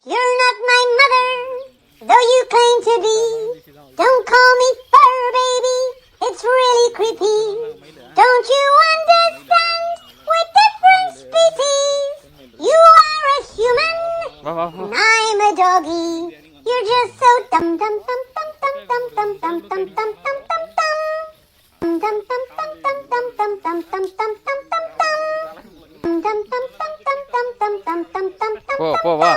You're not my mother, though you claim to be. Don't call me fur baby, it's really creepy. Don't you understand? We're different species. You are a human, and I'm a doggy. You're just so dum dum dum dum dum dum dum dum dum dum dum dum dum. Dum dum dum dum dum dum dum dum dum dum dum dum dum. Dum dum dum dum dum dum dum dum dum dum dum. போ வா.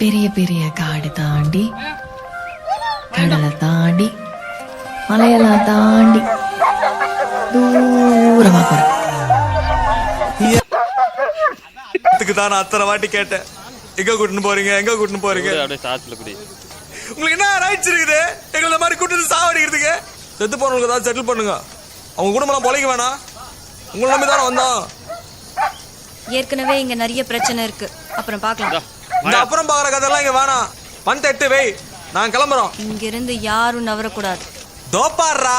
பெரிய பெரிய காடு தாண்டி கடலை தாண்டி மலையெல்லாம் தாண்டி தூரமா போறேன். தான் நான் அத்தனை வாட்டி கேட்டேன், எங்க கூட்டின்னு போறீங்க, எங்க கூட்டின்னு போறீங்க? உங்களுக்கு என்ன ரைட்ஸ் இருக்குது எங்களை மாதிரி கூட்டிட்டு சாவடிக்கிறதுக்கு? செத்து போனவங்களுக்கு ஏதாவது செட்டில் பண்ணுங்க. அவங்க குடும்பம் பொழைக்க வேணாம். உங்களை நம்பி தானே வந்தோம். ஏற்கனவே இங்க நிறைய பிரச்சனை இருக்கு, அப்புறம் பார்க்கலாம். இந்த அப்புறம் பாக்குற கதெல்லாம் இங்க வேணாம். வந்து வை, நான் கிளம்புறோம். இங்க இருந்து யாரும் நவரக்கூடாது. தோப்பாடுறா,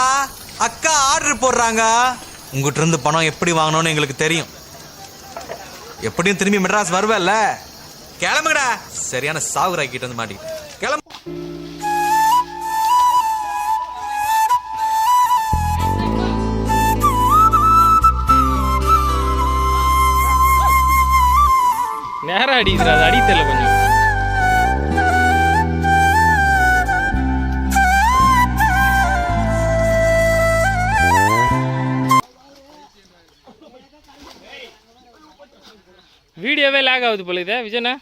அக்கா ஆர்டர் போடுறாங்க. உங்ககிட்ட இருந்து பணம் எப்படி வாங்கணும்னு எங்களுக்கு தெரியும். எப்படியும் திரும்பி மெட்ராஸ் வருவேல்ல? கிளம்புங்கடா. சரியான சாகுராக்கிட்டு வந்து மாட்டிக்கிட்டு கிளம்பு. நேரம் அடிக்கிறா, அது அடி தெரியல கொஞ்சம். வீடியோவே லேக் ஆகுது போல இதே விஜயண்ணா,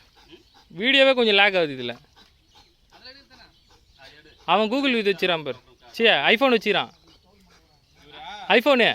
வீடியோவே கொஞ்சம் லேக் ஆகுது இதில். அவன் கூகுள் இது வச்சுறான் பார், சே ஐஃபோன் வச்சுக்கிறான். ஐஃபோனு